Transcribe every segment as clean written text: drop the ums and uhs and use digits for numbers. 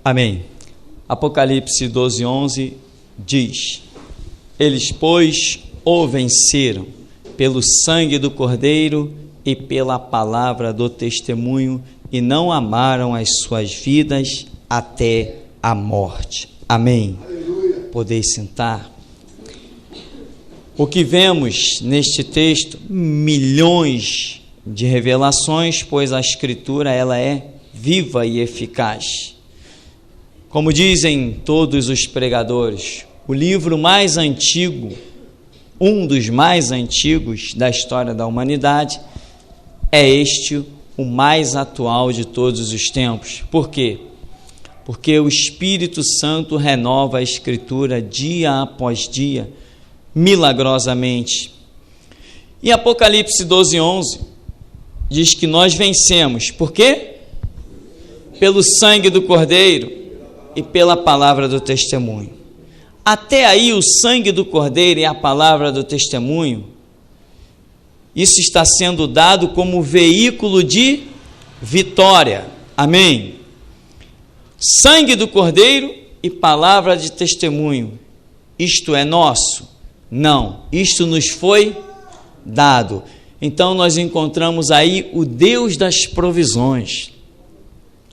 Amém. Apocalipse 12:11 diz: eles, pois, o venceram pelo sangue do Cordeiro e pela palavra do testemunho, e não amaram as suas vidas até a morte. Amém. Aleluia. Podeis sentar. O que vemos neste texto, milhões de revelações, pois a Escritura ela é viva e eficaz. Como dizem todos os pregadores, o livro mais antigo, um dos mais antigos da história da humanidade, é este, o mais atual de todos os tempos. Por quê? Porque o Espírito Santo renova a Escritura dia após dia, milagrosamente. Em Apocalipse 12:11, diz que nós vencemos. Por quê? Pelo sangue do Cordeiro e pela palavra do testemunho. Até aí, o sangue do Cordeiro e a palavra do testemunho, isso está sendo dado como veículo de vitória. Amém? Sangue do Cordeiro e palavra de testemunho. Isto é nosso? Não. Isto nos foi dado. Então nós encontramos aí o Deus das provisões.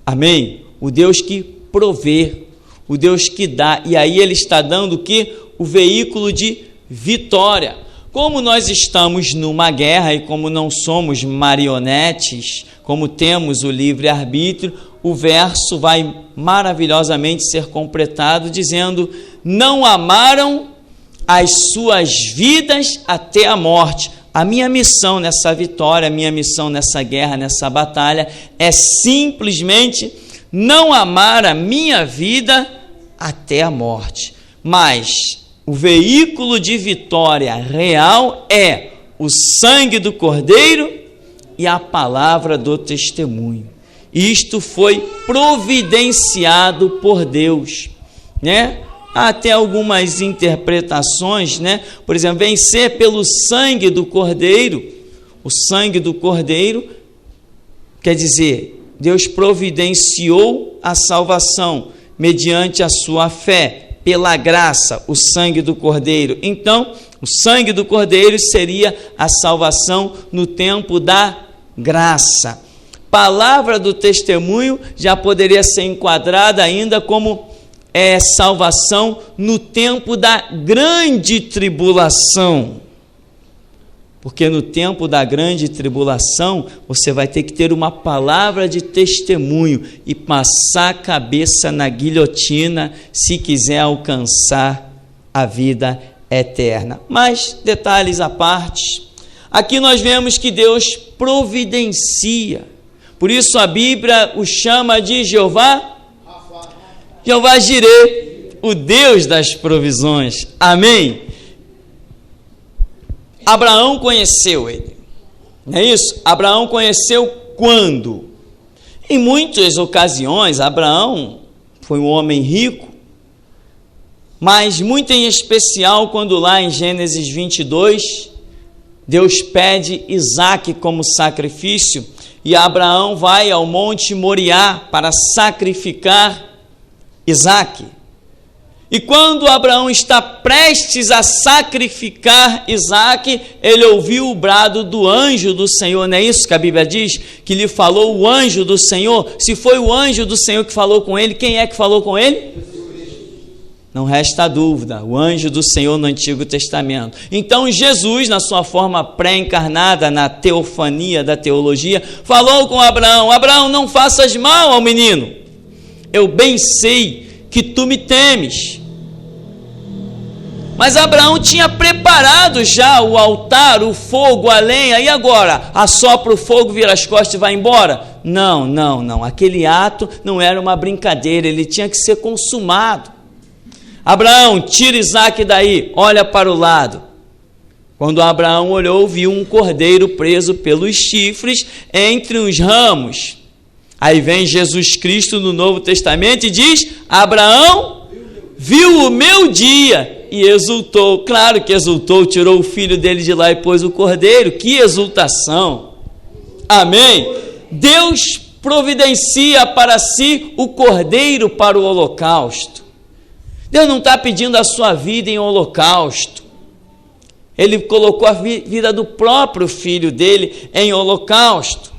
Amém? O Deus que provê, o Deus que dá, e aí ele está dando o que? O veículo de vitória. Como nós estamos numa guerra e como não somos marionetes, como temos o livre-arbítrio, o verso vai maravilhosamente ser completado dizendo: não amaram as suas vidas até a morte. A minha missão nessa vitória, a minha missão nessa guerra, nessa batalha, é simplesmente não amar a minha vida até a morte. Mas o veículo de vitória real é o sangue do Cordeiro e a palavra do testemunho. Isto foi providenciado por Deus, né? Há até algumas interpretações, né? Por exemplo, vencer pelo sangue do Cordeiro. O sangue do Cordeiro quer dizer, Deus providenciou a salvação mediante a sua fé, pela graça, o sangue do Cordeiro. Então, o sangue do Cordeiro seria a salvação no tempo da graça. Palavra do testemunho já poderia ser enquadrada ainda como salvação no tempo da grande tribulação. Porque no tempo da grande tribulação, você vai ter que ter uma palavra de testemunho e passar a cabeça na guilhotina se quiser alcançar a vida eterna. Mas, detalhes à parte, aqui nós vemos que Deus providencia. Por isso a Bíblia o chama de Jeová Jireh, o Deus das provisões. Amém? Abraão conheceu ele, não é isso? Abraão conheceu quando? Em muitas ocasiões, Abraão foi um homem rico, mas muito em especial quando lá em Gênesis 22, Deus pede Isaque como sacrifício, e Abraão vai ao Monte Moriá para sacrificar Isaque. E quando Abraão está prestes a sacrificar Isaque, ele ouviu o brado do anjo do Senhor. Não é isso que a Bíblia diz? Que lhe falou o anjo do Senhor. Se foi o anjo do Senhor que falou com ele, quem é que falou com ele? Não resta dúvida, o anjo do Senhor no Antigo Testamento. Então Jesus, na sua forma pré-encarnada, na teofania da teologia, falou com Abraão: Abraão, não faças mal ao menino. Eu bem sei que tu me temes. Mas Abraão tinha preparado já o altar, o fogo, a lenha, e agora? Assopra o fogo, vira as costas e vai embora? Não. Aquele ato não era uma brincadeira, ele tinha que ser consumado. Abraão, tira Isaque daí, olha para o lado. Quando Abraão olhou, viu um cordeiro preso pelos chifres entre os ramos. Aí vem Jesus Cristo no Novo Testamento e diz: Abraão viu o meu dia e exultou. Claro que exultou, tirou o filho dele de lá e pôs o cordeiro. Que exultação! Amém? Deus providencia para si o cordeiro para o holocausto. Deus não está pedindo a sua vida em holocausto. Ele colocou a vida do próprio filho dele em holocausto.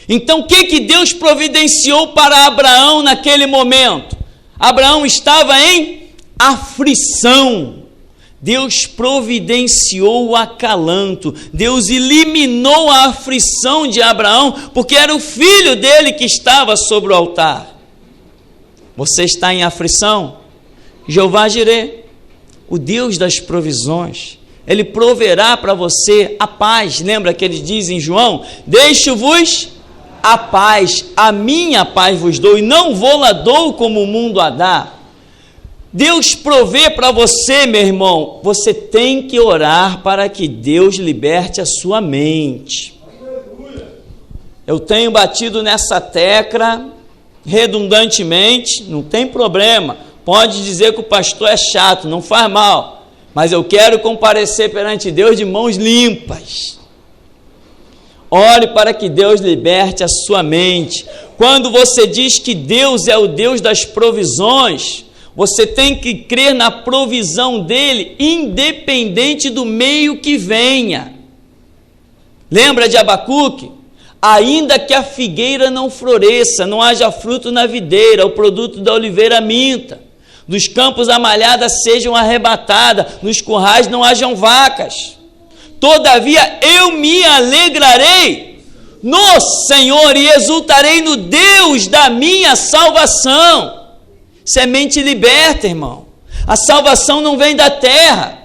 Então, o que Deus providenciou para Abraão naquele momento? Abraão estava em aflição. Deus providenciou o acalanto. Deus eliminou a aflição de Abraão, porque era o filho dele que estava sobre o altar. Você está em aflição? Jeová Jirê, o Deus das provisões, Ele proverá para você a paz. Lembra que Ele diz em João: deixo-vos a paz, a minha paz vos dou, e não vou-la dou como o mundo a dá. Deus provê para você, meu irmão. Você tem que orar para que Deus liberte a sua mente. Eu tenho batido nessa tecla redundantemente, não tem problema. Pode dizer que o pastor é chato, não faz mal. Mas eu quero comparecer perante Deus de mãos limpas. Ore para que Deus liberte a sua mente. Quando você diz que Deus é o Deus das provisões, você tem que crer na provisão dele, independente do meio que venha. Lembra de Abacuque? Ainda que a figueira não floresça, não haja fruto na videira, o produto da oliveira minta, dos campos a malhada sejam arrebatada, nos currais não hajam vacas. Todavia eu me alegrarei no Senhor e exultarei no Deus da minha salvação. Semente liberta, irmão. A salvação não vem da terra,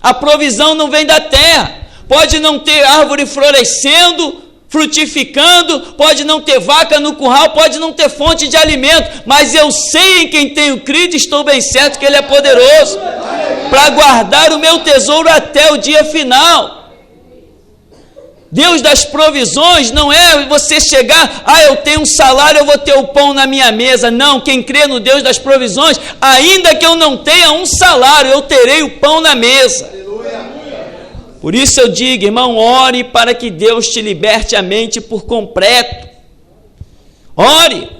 a provisão não vem da terra. Pode não ter árvore florescendo, frutificando, pode não ter vaca no curral, pode não ter fonte de alimento, mas eu sei em quem tenho crido e estou bem certo que Ele é poderoso para guardar o meu tesouro até o dia final. Deus das provisões não é você chegar, eu tenho um salário, eu vou ter o pão na minha mesa. Não, quem crê no Deus das provisões, ainda que eu não tenha um salário, eu terei o pão na mesa. Por isso eu digo, irmão, ore para que Deus te liberte a mente por completo. Ore.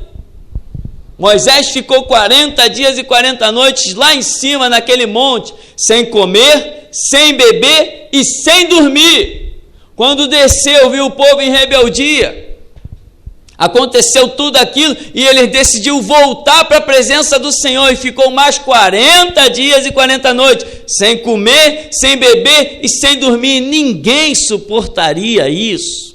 Moisés ficou 40 dias e 40 noites lá em cima naquele monte, sem comer, sem beber e sem dormir. Quando desceu, viu o povo em rebeldia, aconteceu tudo aquilo e ele decidiu voltar para a presença do Senhor e ficou mais 40 dias e 40 noites, sem comer, sem beber e sem dormir. Ninguém suportaria isso.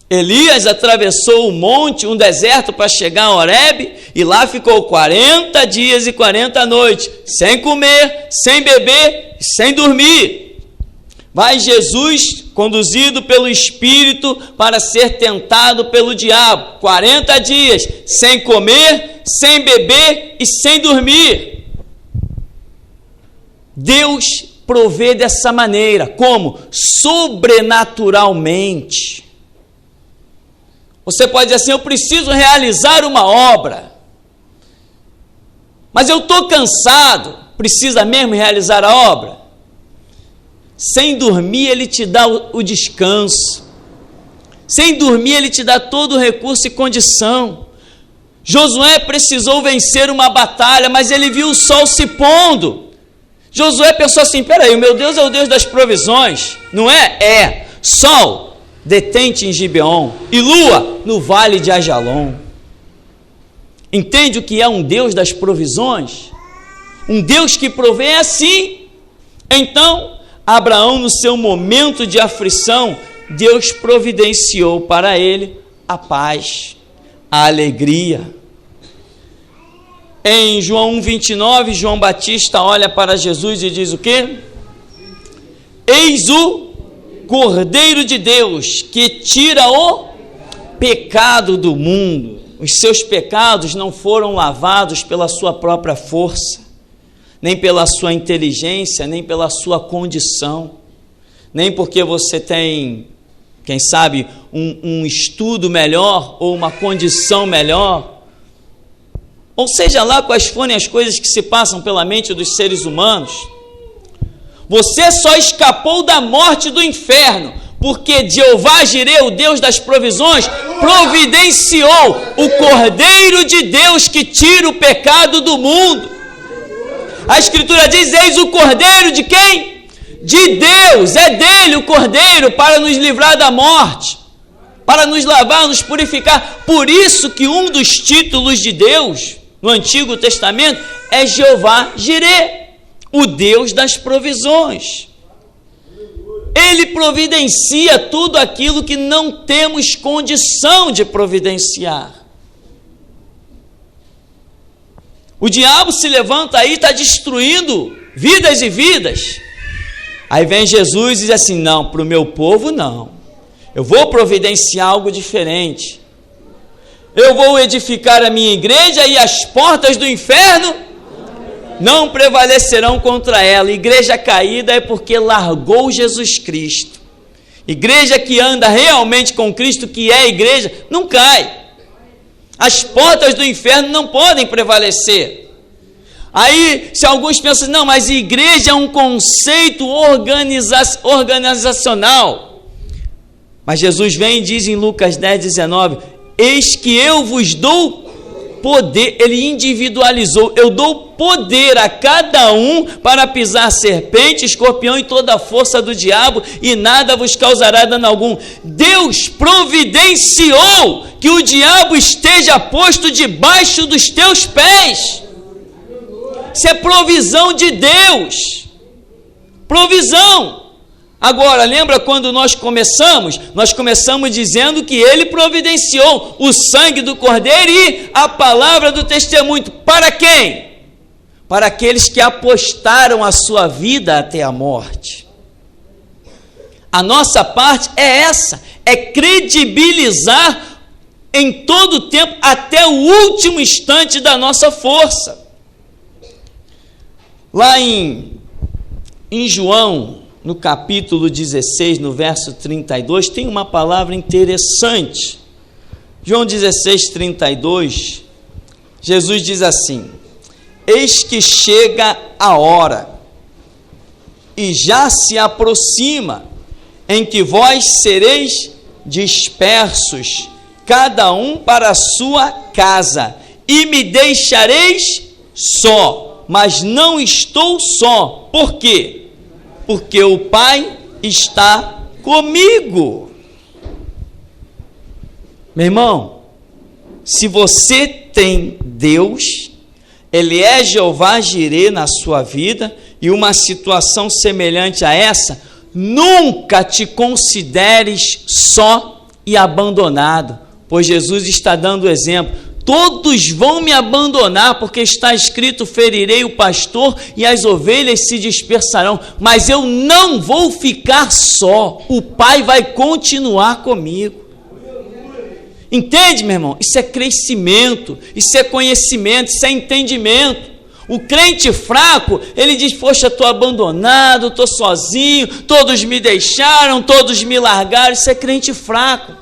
Elias atravessou o monte, um deserto, para chegar a Horebe, e lá ficou 40 dias e 40 noites, sem comer, sem beber e sem dormir. Vai Jesus, conduzido pelo Espírito, para ser tentado pelo diabo, 40 dias, sem comer, sem beber e sem dormir. Deus provê dessa maneira, como? Sobrenaturalmente. Você pode dizer assim, eu preciso realizar uma obra, mas eu estou cansado, precisa mesmo realizar a obra? Sem dormir, Ele te dá o descanso. Sem dormir, Ele te dá todo o recurso e condição. Josué precisou vencer uma batalha, mas ele viu o sol se pondo. Josué pensou assim, peraí, o meu Deus é o Deus das provisões, não é? É. Sol, detente em Gibeon, e lua, no vale de Ajalon. Entende o que é um Deus das provisões? Um Deus que provém assim. Então, Abraão, no seu momento de aflição, Deus providenciou para ele a paz, a alegria. Em João 1,29, João Batista olha para Jesus e diz o quê? Eis o Cordeiro de Deus que tira o pecado do mundo. Os seus pecados não foram lavados pela sua própria força, nem pela sua inteligência, nem pela sua condição, nem porque você tem, quem sabe, um estudo melhor ou uma condição melhor, ou seja lá quais forem as coisas que se passam pela mente dos seres humanos. Você só escapou da morte do inferno Porque Jeová Jireh, o Deus das provisões, providenciou o Cordeiro de Deus que tira o pecado do mundo. A Escritura diz: eis o Cordeiro de quem? De Deus. É dele o Cordeiro para nos livrar da morte, para nos lavar, nos purificar. Por isso que um dos títulos de Deus no Antigo Testamento é Jeová Jireh, o Deus das provisões. Ele providencia tudo aquilo que não temos condição de providenciar. O diabo se levanta aí, está destruindo vidas e vidas. Aí vem Jesus e diz assim: não, para o meu povo não. Eu vou providenciar algo diferente. Eu vou edificar a minha igreja e as portas do inferno não prevalecerão contra ela. Igreja caída é porque largou Jesus Cristo. Igreja que anda realmente com Cristo, que é igreja, não cai. As portas do inferno não podem prevalecer. Aí, se alguns pensam, não, mas igreja é um conceito organizacional. Mas Jesus vem e diz em Lucas 10:19, eis que eu vos dou poder. Ele individualizou: eu dou poder a cada um para pisar serpente, escorpião e toda a força do diabo, e nada vos causará dano algum. Deus providenciou que o diabo esteja posto debaixo dos teus pés. Isso é provisão de Deus. Provisão. Agora, lembra quando nós começamos? Nós começamos dizendo que ele providenciou o sangue do Cordeiro e a palavra do testemunho. Para quem? Para aqueles que apostaram a sua vida até a morte. A nossa parte é essa, é credibilizar em todo o tempo, até o último instante da nossa força. Lá em João, no capítulo 16, no verso 32, tem uma palavra interessante. João 16, 32, Jesus diz assim: eis que chega a hora, e já se aproxima, em que vós sereis dispersos, cada um para a sua casa, e me deixareis só, mas não estou só. Por quê? Porque o Pai está comigo. Meu irmão, se você tem Deus, Ele é Jeová Jireh na sua vida, e uma situação semelhante a essa, nunca te consideres só e abandonado, pois Jesus está dando o exemplo. Todos vão me abandonar, porque está escrito: ferirei o pastor e as ovelhas se dispersarão, mas eu não vou ficar só, o Pai vai continuar comigo. Entende, meu irmão? Isso é crescimento, isso é conhecimento, isso é entendimento. O crente fraco, ele diz: poxa, estou abandonado, estou sozinho, todos me deixaram, todos me largaram. Isso é crente fraco,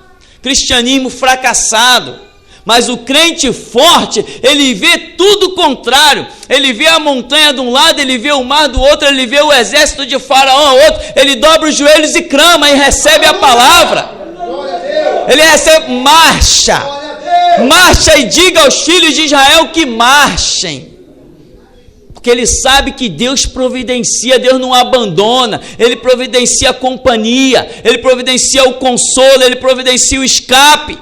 cristianismo fracassado. Mas o crente forte, ele vê tudo o contrário. Ele vê a montanha de um lado, ele vê o mar do outro, ele vê o exército de Faraó ao outro, ele dobra os joelhos e clama e recebe a palavra. Ele recebe: marcha, marcha, e diga aos filhos de Israel que marchem. Porque ele sabe que Deus providencia, Deus não abandona, Ele providencia a companhia, Ele providencia o consolo, Ele providencia o escape.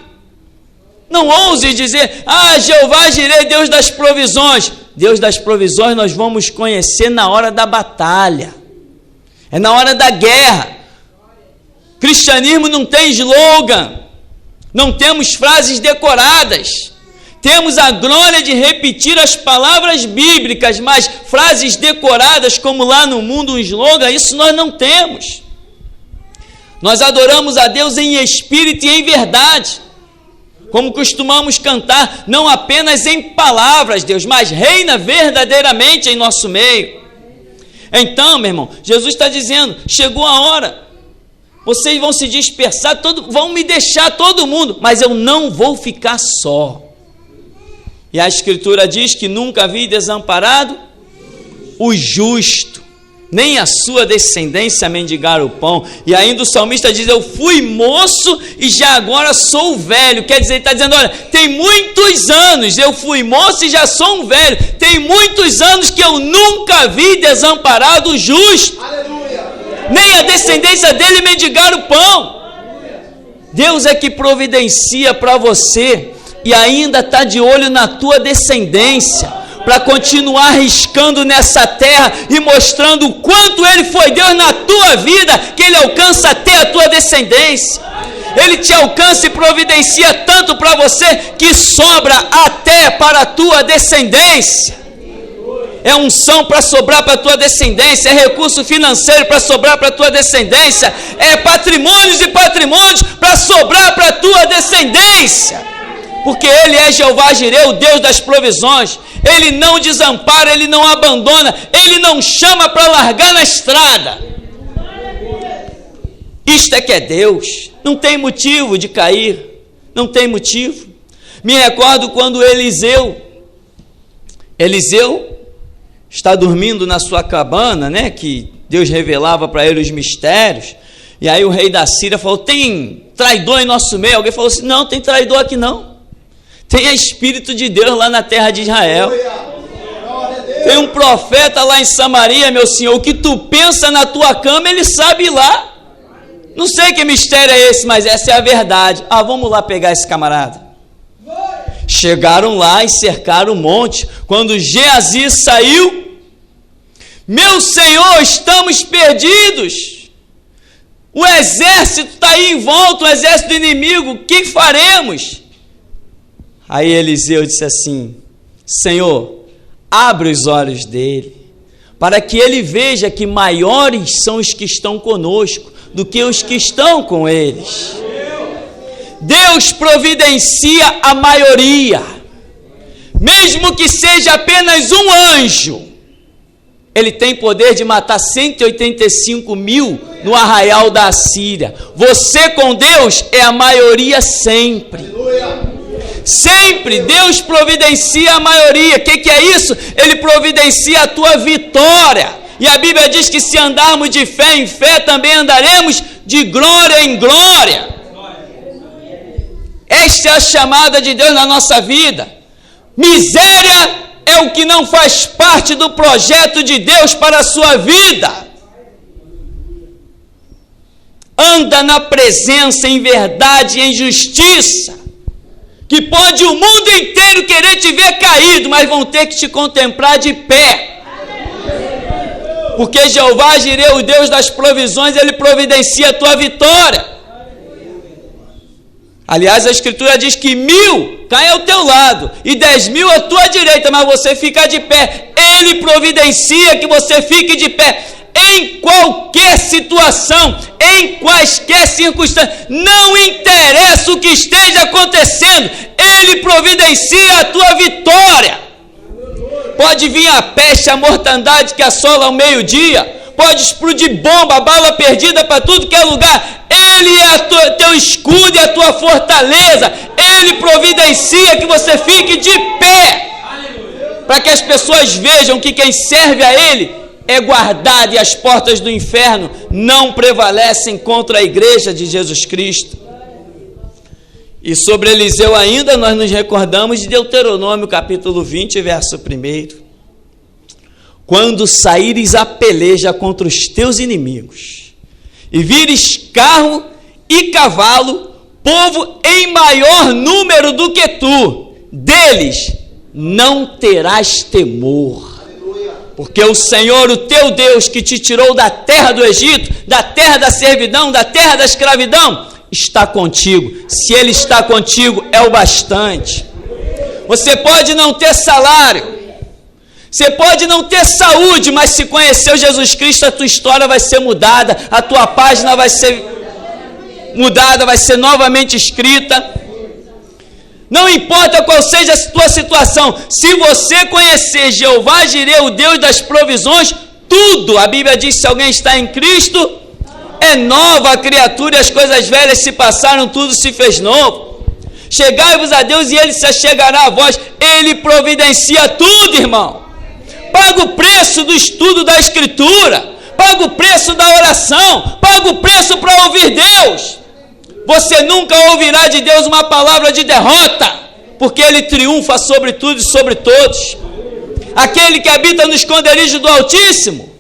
Não ouse dizer: ah, Jeová Jireh, Deus das provisões. Deus das provisões nós vamos conhecer na hora da batalha, é na hora da guerra. Cristianismo não tem slogan, não temos frases decoradas. Temos a glória de repetir as palavras bíblicas, mas frases decoradas como lá no mundo um slogan, isso nós não temos. Nós adoramos a Deus em espírito e em verdade, como costumamos cantar, não apenas em palavras, Deus, mas reina verdadeiramente em nosso meio. Então, meu irmão, Jesus está dizendo: chegou a hora, vocês vão se dispersar, vão me deixar todo mundo, mas eu não vou ficar só. E a Escritura diz que nunca vi desamparado o justo, nem a sua descendência mendigar o pão. E ainda o salmista diz: eu fui moço e já agora sou velho. Quer dizer, ele está dizendo: olha, tem muitos anos, eu fui moço e já sou um velho. Tem muitos anos que eu nunca vi desamparado o justo. Aleluia. Nem a descendência dele mendigar o pão. Deus é que providencia para você e ainda está de olho na tua descendência, para continuar riscando nessa terra e mostrando o quanto Ele foi Deus na tua vida, que Ele alcança até a tua descendência. Ele te alcança e providencia tanto para você, que sobra até para a tua descendência. É unção para sobrar para a tua descendência, é recurso financeiro para sobrar para a tua descendência, é patrimônios e patrimônios para sobrar para a tua descendência. Porque Ele é Jeová Jireh, o Deus das provisões. Ele não desampara, Ele não abandona, Ele não chama para largar na estrada. Isto é que é Deus. Não tem motivo de cair, não tem motivo. Me recordo quando Eliseu está dormindo na sua cabana, né, que Deus revelava para ele os mistérios. E aí o rei da Síria falou: tem traidor em nosso meio? Alguém falou assim: não, tem traidor aqui não. Tem Espírito de Deus lá na terra de Israel. Tem um profeta lá em Samaria, meu senhor. O que tu pensa na tua cama, ele sabe lá. Não sei que mistério é esse, mas essa é a verdade. Vamos lá pegar esse camarada. Chegaram lá e cercaram o monte. Quando Geazi saiu: meu senhor, estamos perdidos. O exército está aí em volta, o exército do inimigo. O que faremos? Aí Eliseu disse assim: Senhor, abre os olhos dele, para que ele veja que maiores são os que estão conosco do que os que estão com eles. Deus providencia a maioria, mesmo que seja apenas um anjo. Ele tem poder de matar 185 mil no arraial da Assíria. Você com Deus é a maioria sempre. Sempre Deus providencia a maioria. O que é isso? Ele providencia a tua vitória. E a Bíblia diz que se andarmos de fé em fé, também andaremos de glória em glória. Esta é a chamada de Deus na nossa vida. Miséria é o que não faz parte do projeto de Deus para a sua vida. Anda na presença, em verdade e em justiça, que pode o mundo inteiro querer te ver caído, mas vão ter que te contemplar de pé. Porque Jeová Jireh, o Deus das provisões, Ele providencia a tua vitória. Aliás, a Escritura diz que 1.000 caem ao teu lado e 10.000 à tua direita, mas você fica de pé. Ele providencia que você fique de pé em qualquer situação, em quaisquer circunstâncias. Não interessa o que esteja acontecendo, Ele providencia a tua vitória. Pode vir a peste, a mortandade que assola ao meio-dia, pode explodir bomba, bala perdida para tudo que é lugar. Ele é teu escudo e a tua fortaleza. Ele providencia que você fique de pé, para que as pessoas vejam que quem serve a Ele é guardado e as portas do inferno não prevalecem contra a igreja de Jesus Cristo. E sobre Eliseu ainda nós nos recordamos de Deuteronômio capítulo 20, verso 1. Quando saíres a peleja contra os teus inimigos, e vires carro e cavalo, povo em maior número do que tu, deles não terás temor. Porque o Senhor, o teu Deus, que te tirou da terra do Egito, da terra da servidão, da terra da escravidão, está contigo. Se Ele está contigo, é o bastante. Você pode não ter salário, você pode não ter saúde, mas se conhecer Jesus Cristo, a tua história vai ser mudada, a tua página vai ser mudada, vai ser novamente escrita. Não importa qual seja a tua situação, se você conhecer Jeová Jireh, o Deus das provisões, tudo, a Bíblia diz, se alguém está em Cristo, é nova a criatura, e as coisas velhas se passaram, tudo se fez novo. Chegai-vos a Deus e Ele se achegará a vós. Ele providencia tudo, irmão. Paga o preço do estudo da Escritura, paga o preço da oração, paga o preço para ouvir Deus. Você nunca ouvirá de Deus uma palavra de derrota, porque Ele triunfa sobre tudo e sobre todos. Aquele que habita no esconderijo do Altíssimo,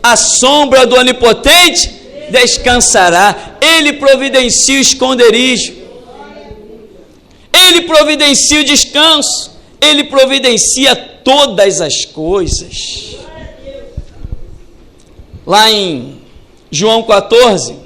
a sombra do Onipotente descansará. Ele providencia o esconderijo, Ele providencia o descanso, Ele providencia todas as coisas. Lá em João 14,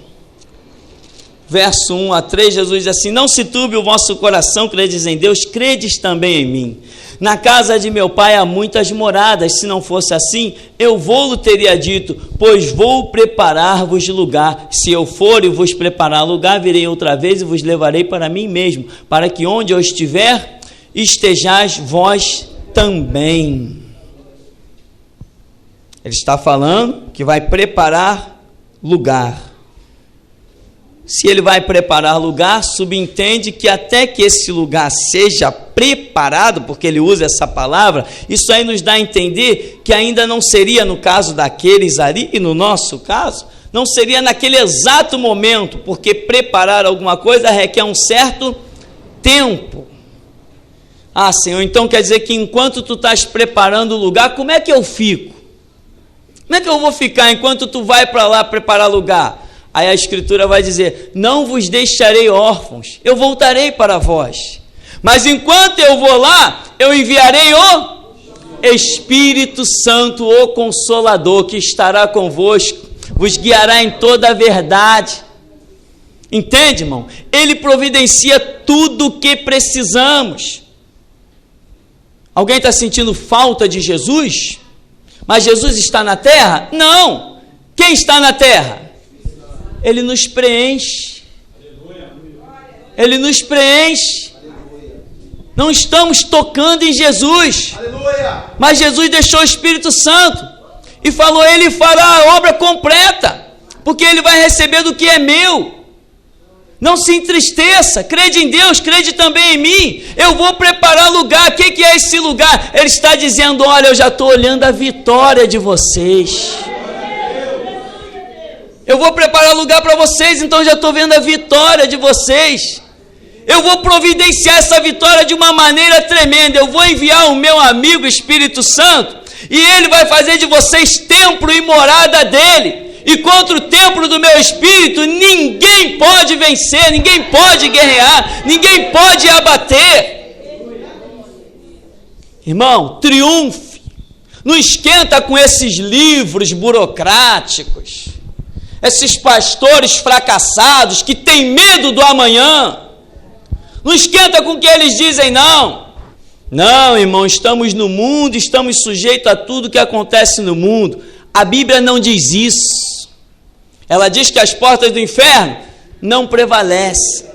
verso 1 a 3, Jesus diz assim: não se turbe o vosso coração, credes em Deus, credes também em mim. Na casa de meu pai há muitas moradas, se não fosse assim, eu vou-lo teria dito, pois vou preparar-vos lugar. Se eu for e vos preparar lugar, virei outra vez e vos levarei para mim mesmo, para que onde eu estiver, estejais vós também. Ele está falando que vai preparar lugar. Se ele vai preparar lugar, subentende que até que esse lugar seja preparado, porque ele usa essa palavra, isso aí nos dá a entender que ainda não seria no caso daqueles ali, e no nosso caso, não seria naquele exato momento, porque preparar alguma coisa requer um certo tempo. Ah, Senhor, então quer dizer que enquanto tu estás preparando o lugar, como é que eu fico? Como é que eu vou ficar enquanto tu vai para lá preparar lugar? Aí a Escritura vai dizer: não vos deixarei órfãos, eu voltarei para vós. Mas enquanto eu vou lá, eu enviarei o Espírito Santo, o Consolador, que estará convosco, vos guiará em toda a verdade. Entende, irmão? Ele providencia tudo o que precisamos. Alguém está sentindo falta de Jesus? Mas Jesus está na terra? Não! Quem está na terra? Ele nos preenche. Ele nos preenche. Não estamos tocando em Jesus, mas Jesus deixou o Espírito Santo e falou: Ele fará a obra completa, porque Ele vai receber do que é meu. Não se entristeça, crede em Deus, crede também em mim. Eu vou preparar lugar. O que é esse lugar? Ele está dizendo: olha, eu já estou olhando a vitória de vocês. Eu vou preparar lugar para vocês, então já estou vendo a vitória de vocês. Eu vou providenciar essa vitória de uma maneira tremenda. Eu vou enviar o meu amigo Espírito Santo, e ele vai fazer de vocês templo e morada dele. E contra o templo do meu Espírito, ninguém pode vencer, ninguém pode guerrear, ninguém pode abater. Irmão, triunfe. Não esquenta com esses livros burocráticos, esses pastores fracassados que têm medo do amanhã. Não esquenta com o que eles dizem, não. Não, irmão, estamos no mundo, estamos sujeitos a tudo que acontece no mundo. A Bíblia não diz isso. Ela diz que as portas do inferno não prevalecem.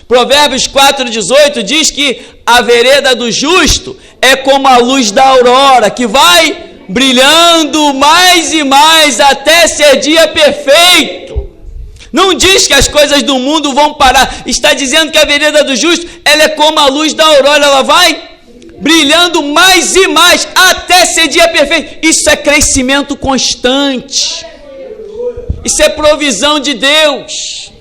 Provérbios 4,18 diz que a vereda do justo é como a luz da aurora, que vai brilhando mais e mais até ser dia perfeito. Não diz que as coisas do mundo vão parar. Está dizendo que a vereda do justo, ela é como a luz da aurora, ela vai brilhando mais e mais até ser dia perfeito. Isso é crescimento constante. Isso é provisão de Deus.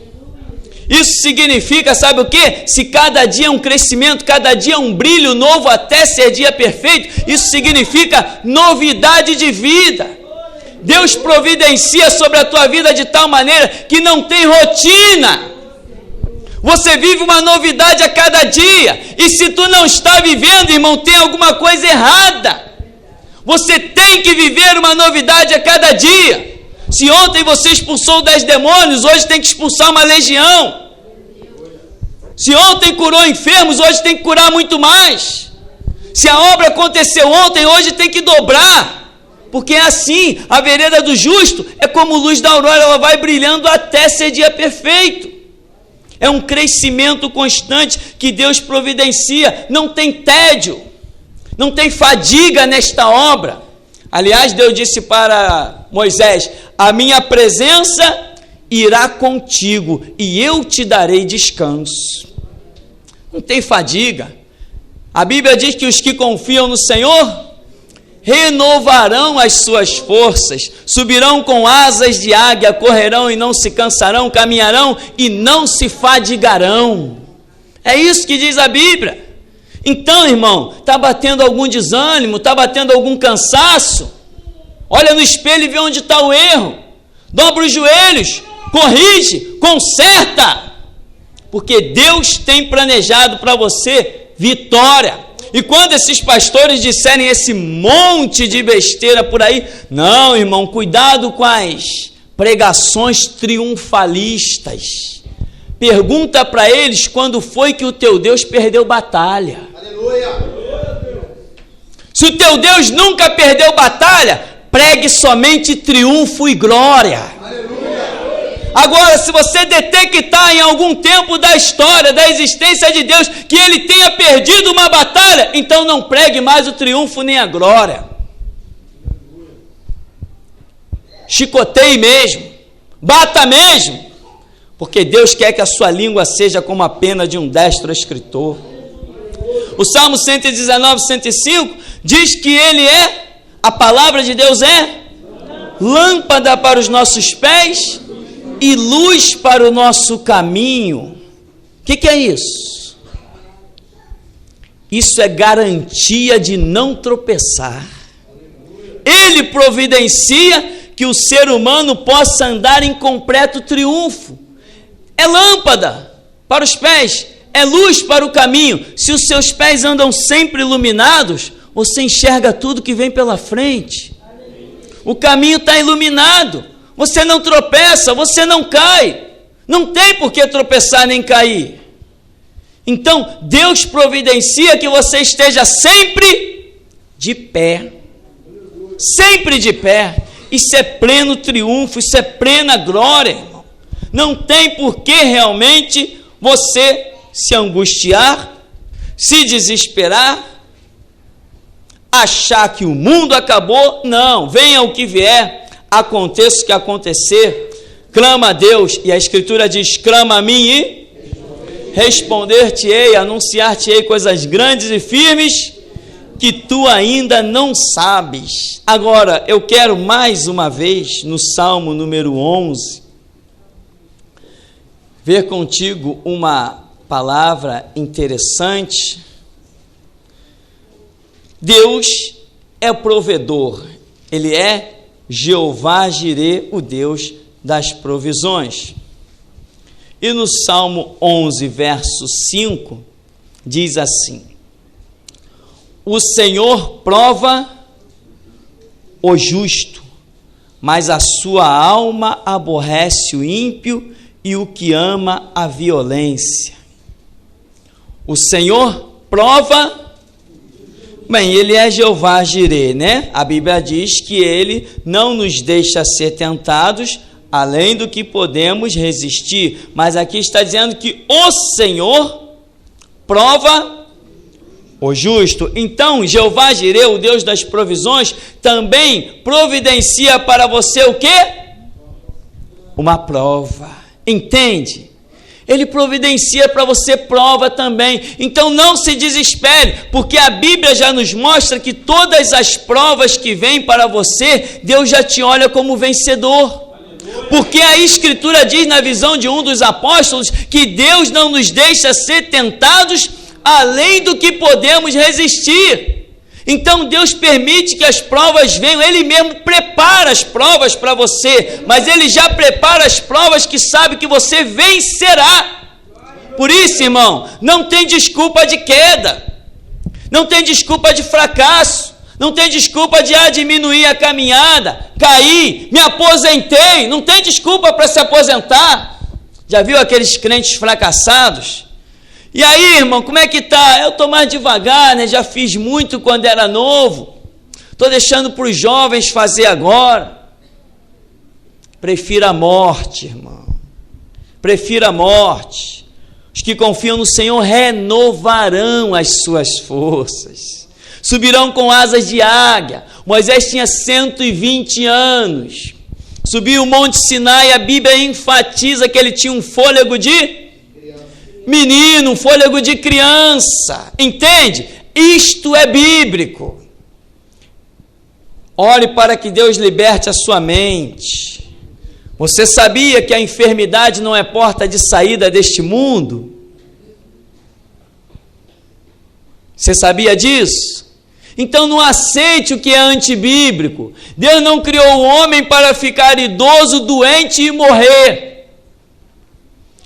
Isso significa, sabe o quê? Se cada dia é um crescimento, cada dia é um brilho novo até ser dia perfeito, isso significa novidade de vida. Deus providencia sobre a tua vida de tal maneira que não tem rotina. Você vive uma novidade a cada dia. E se tu não está vivendo, irmão, tem alguma coisa errada. Você tem que viver uma novidade a cada dia. Se ontem você expulsou 10 demônios, hoje tem que expulsar uma legião. Se ontem curou enfermos, hoje tem que curar muito mais. Se a obra aconteceu ontem, hoje tem que dobrar. Porque é assim, a vereda do justo é como luz da aurora, ela vai brilhando até ser dia perfeito. É um crescimento constante que Deus providencia. Não tem tédio, não tem fadiga nesta obra. Aliás, Deus disse para Moisés: a minha presença irá contigo e eu te darei descanso. Não tem fadiga. A Bíblia diz que os que confiam no Senhor renovarão as suas forças, subirão com asas de águia, correrão e não se cansarão, caminharão e não se fadigarão. É isso que diz a Bíblia. Então, irmão, está batendo algum desânimo, está batendo algum cansaço? Olha no espelho e vê onde está o erro. Dobra os joelhos, corrige, conserta. Porque Deus tem planejado para você vitória. E quando esses pastores disserem esse monte de besteira por aí, não, irmão, cuidado com as pregações triunfalistas. Pergunta para eles quando foi que o teu Deus perdeu batalha. Aleluia. Se o teu Deus nunca perdeu batalha, pregue somente triunfo e glória. Aleluia. Agora, se você detectar em algum tempo da história, da existência de Deus, que ele tenha perdido uma batalha, então não pregue mais o triunfo nem a glória. Chicoteie mesmo, bata mesmo, porque Deus quer que a sua língua seja como a pena de um destro escritor. O Salmo 119, 105 diz que a palavra de Deus é lâmpada para os nossos pés e luz para o nosso caminho. O que é isso? Isso é garantia de não tropeçar. Ele providencia que o ser humano possa andar em completo triunfo. É lâmpada para os pés, é luz para o caminho. Se os seus pés andam sempre iluminados, você enxerga tudo que vem pela frente. O caminho está iluminado. Você não tropeça, você não cai. Não tem por que tropeçar nem cair. Então, Deus providencia que você esteja sempre de pé. Sempre de pé. Isso é pleno triunfo, isso é plena glória, irmão. Não tem por que realmente você se angustiar, se desesperar, achar que o mundo acabou. Não, venha o que vier, aconteça o que acontecer, clama a Deus, e a Escritura diz, clama a mim e responder-te-ei, anunciar-te-ei coisas grandes e firmes, que tu ainda não sabes. Agora, eu quero mais uma vez, no Salmo número 11, ver contigo uma palavra interessante. Deus é provedor, Ele é Jeová Jirê, o Deus das provisões. E no Salmo 11, verso 5, diz assim, o Senhor prova o justo, mas a sua alma aborrece o ímpio e o que ama a violência. O Senhor prova, bem, Ele é Jeová Jirê, né? A Bíblia diz que Ele não nos deixa ser tentados além do que podemos resistir, mas aqui está dizendo que o Senhor prova o justo. Então, Jeová Jirê, o Deus das provisões, também providencia para você o quê? Uma prova. Entende? Ele providencia para você prova também. Então não se desespere, porque a Bíblia já nos mostra que todas as provas que vêm para você, Deus já te olha como vencedor. Porque a Escritura diz na visão de um dos apóstolos que Deus não nos deixa ser tentados além do que podemos resistir. Então Deus permite que as provas venham, Ele mesmo prepara as provas para você, mas Ele já prepara as provas que sabe que você vencerá. Por isso, irmão, não tem desculpa de queda, não tem desculpa de fracasso, não tem desculpa de diminuir a caminhada, cair, me aposentei, não tem desculpa para se aposentar. Já viu aqueles crentes fracassados? E aí, irmão, como é que tá? Eu estou mais devagar, né? Já fiz muito quando era novo. Estou deixando para os jovens fazer agora. Prefira a morte, irmão. Prefira a morte. Os que confiam no Senhor renovarão as suas forças. Subirão com asas de águia. Moisés tinha 120 anos. Subiu o Monte Sinai, a Bíblia enfatiza que ele tinha um fôlego de menino, um fôlego de criança, entende? Isto é bíblico. Ore para que Deus liberte a sua mente. Você sabia que a enfermidade não é porta de saída deste mundo? Você sabia disso? Então não aceite o que é antibíblico. Deus não criou o homem para ficar idoso, doente e morrer.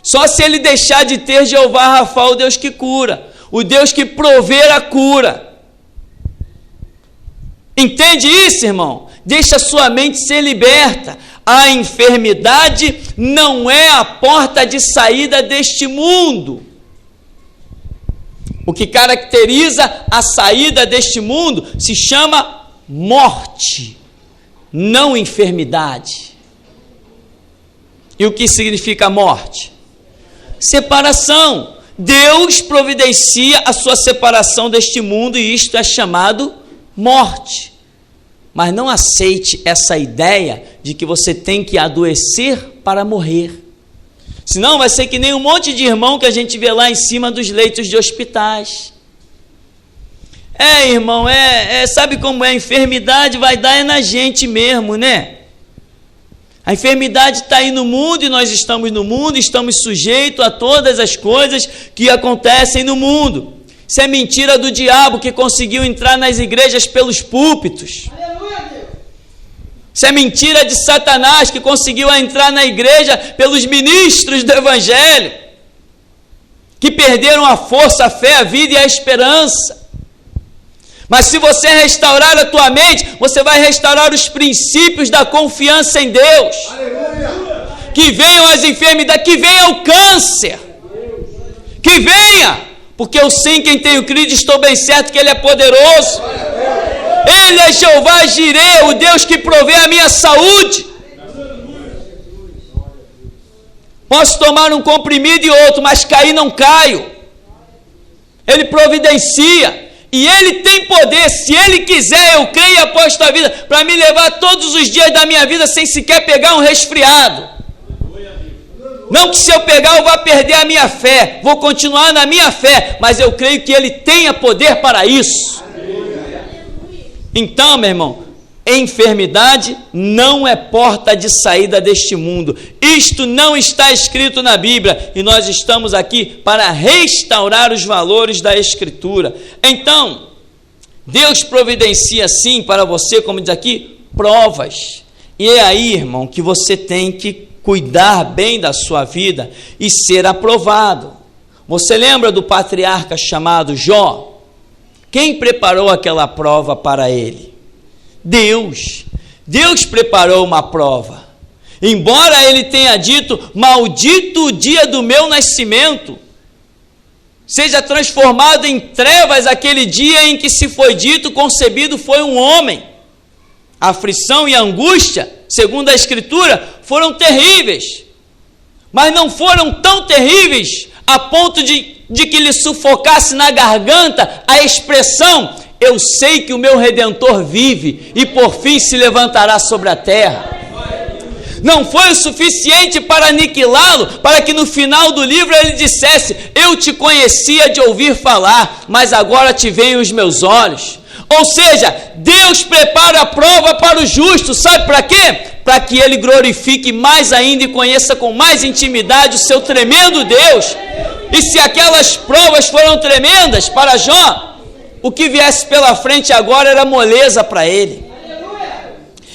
Só se ele deixar de ter Jeová Rafa, o Deus que cura, o Deus que provê a cura. Entende isso, irmão? Deixa a sua mente ser liberta. A enfermidade não é a porta de saída deste mundo. O que caracteriza a saída deste mundo se chama morte, não enfermidade. E o que significa morte? Separação. Deus providencia a sua separação deste mundo e isto é chamado morte. Mas não aceite essa ideia de que você tem que adoecer para morrer. Senão vai ser que nem um monte de irmão que a gente vê lá em cima dos leitos de hospitais. Irmão, sabe como é? A enfermidade vai dar na gente mesmo, né? A enfermidade está aí no mundo e nós estamos no mundo, estamos sujeitos a todas as coisas que acontecem no mundo. Isso é mentira do diabo que conseguiu entrar nas igrejas pelos púlpitos. Isso é mentira de Satanás que conseguiu entrar na igreja pelos ministros do evangelho, que perderam a força, a fé, a vida e a esperança. Mas se você restaurar a tua mente, você vai restaurar os princípios da confiança em Deus. Aleluia. Que venham as enfermidades, que venha o câncer, que venha, porque eu sei em quem tenho crido, estou bem certo que Ele é poderoso. Ele é Jeová Jireh, o Deus que provê a minha saúde. Posso tomar um comprimido e outro, mas cair não caio. Ele providencia. E Ele tem poder, se Ele quiser, eu creio e aposto a vida, para me levar todos os dias da minha vida sem sequer pegar um resfriado. Não que se eu pegar eu vá perder a minha fé, vou continuar na minha fé, mas eu creio que Ele tenha poder para isso. Então, meu irmão, enfermidade não é porta de saída deste mundo. Isto não está escrito na Bíblia e nós estamos aqui para restaurar os valores da Escritura. Então, Deus providencia sim para você, como diz aqui, provas. E é aí, irmão, que você tem que cuidar bem da sua vida e ser aprovado. Você lembra do patriarca chamado Jó? Quem preparou aquela prova para ele? Deus. Deus preparou uma prova. Embora ele tenha dito, maldito o dia do meu nascimento, seja transformado em trevas aquele dia em que se foi dito, concebido foi um homem. A aflição e a angústia, segundo a Escritura, foram terríveis, mas não foram tão terríveis a ponto de que lhe sufocasse na garganta a expressão: eu sei que o meu Redentor vive e por fim se levantará sobre a terra. Não foi o suficiente para aniquilá-lo, para que no final do livro ele dissesse: eu te conhecia de ouvir falar, mas agora te veem os meus olhos. Ou seja, Deus prepara a prova para o justo, sabe para quê? Para que ele glorifique mais ainda e conheça com mais intimidade o seu tremendo Deus. E se aquelas provas foram tremendas para Jó, o que viesse pela frente agora era moleza para ele.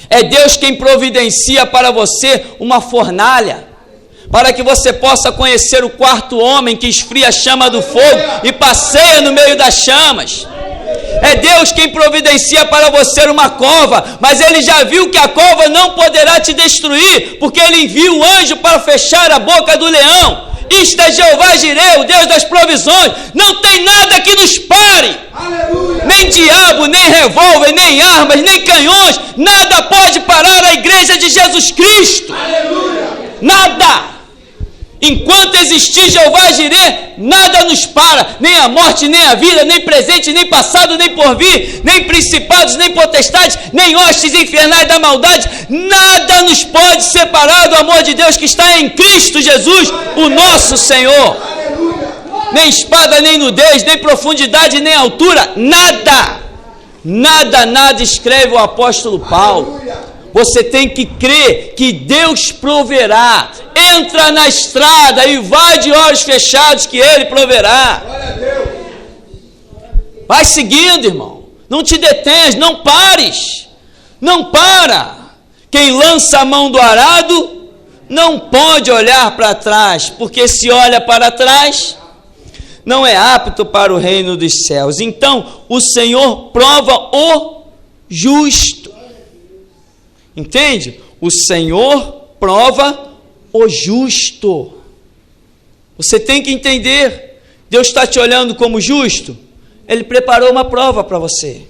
É Deus quem providencia para você uma fornalha, para que você possa conhecer o quarto homem que esfria a chama do fogo e passeia no meio das chamas. É Deus quem providencia para você uma cova, mas Ele já viu que a cova não poderá te destruir, porque Ele envia o anjo para fechar a boca do leão. Isto é Jeová Jireh, o Deus das provisões. Não tem nada que nos pare. Aleluia. Nem diabo, nem revólver, nem armas, nem canhões. Nada pode parar a igreja de Jesus Cristo. Aleluia. Nada. Enquanto existir Jeová Jireh, nada nos para, nem a morte, nem a vida, nem presente, nem passado, nem porvir, nem principados, nem potestades, nem hostes infernais da maldade, nada nos pode separar do amor de Deus que está em Cristo Jesus, o nosso Senhor. Nem espada, nem nudez, nem profundidade, nem altura, nada. Nada escreve o apóstolo Paulo. Você tem que crer que Deus proverá. Entra na estrada e vai de olhos fechados que Ele proverá. Vai seguindo, irmão. Não te detenhas, não pares. Não para. Quem lança a mão do arado não pode olhar para trás, porque se olha para trás, não é apto para o reino dos céus. Então, o Senhor prova o justo. Entende? O Senhor prova o justo. Você tem que entender. Deus está te olhando como justo. Ele preparou uma prova para você.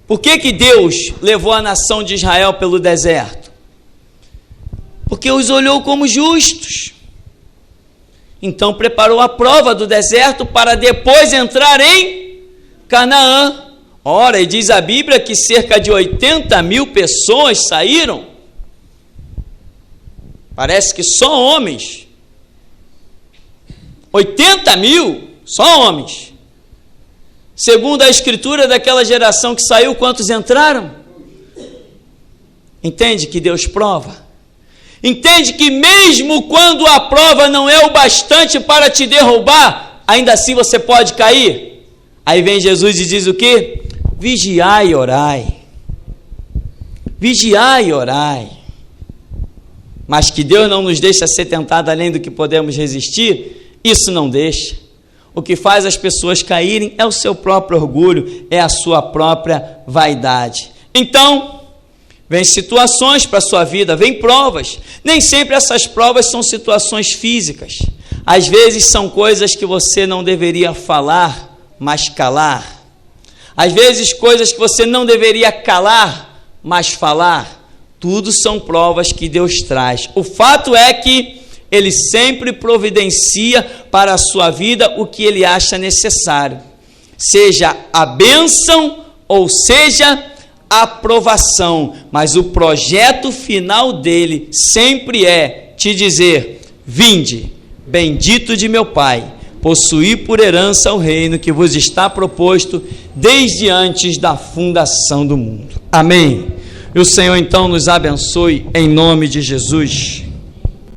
Por que Deus levou a nação de Israel pelo deserto? Porque os olhou como justos. Então preparou a prova do deserto para depois entrar em Canaã. Ora, e diz a Bíblia que cerca de 80 mil pessoas saíram. Parece que só homens. 80 mil, só homens. Segundo a escritura daquela geração que saiu, quantos entraram? Entende que Deus prova? Entende que mesmo quando a prova não é o bastante para te derrubar, ainda assim você pode cair? Aí vem Jesus e diz o quê? Vigiai e orai. Vigiai e orai. Mas que Deus não nos deixa ser tentado além do que podemos resistir, isso não deixa. O que faz as pessoas caírem é o seu próprio orgulho, é a sua própria vaidade. Então, vem situações para a sua vida, vem provas. Nem sempre essas provas são situações físicas. Às vezes são coisas que você não deveria falar, mas calar. Às vezes coisas que você não deveria calar, mas falar. Tudo são provas que Deus traz. O fato é que Ele sempre providencia para a sua vida o que Ele acha necessário. Seja a bênção ou seja a aprovação. Mas o projeto final dele sempre é te dizer: vinde, bendito de meu Pai, possuí por herança o reino que vos está proposto desde antes da fundação do mundo. Amém. E o Senhor então nos abençoe em nome de Jesus.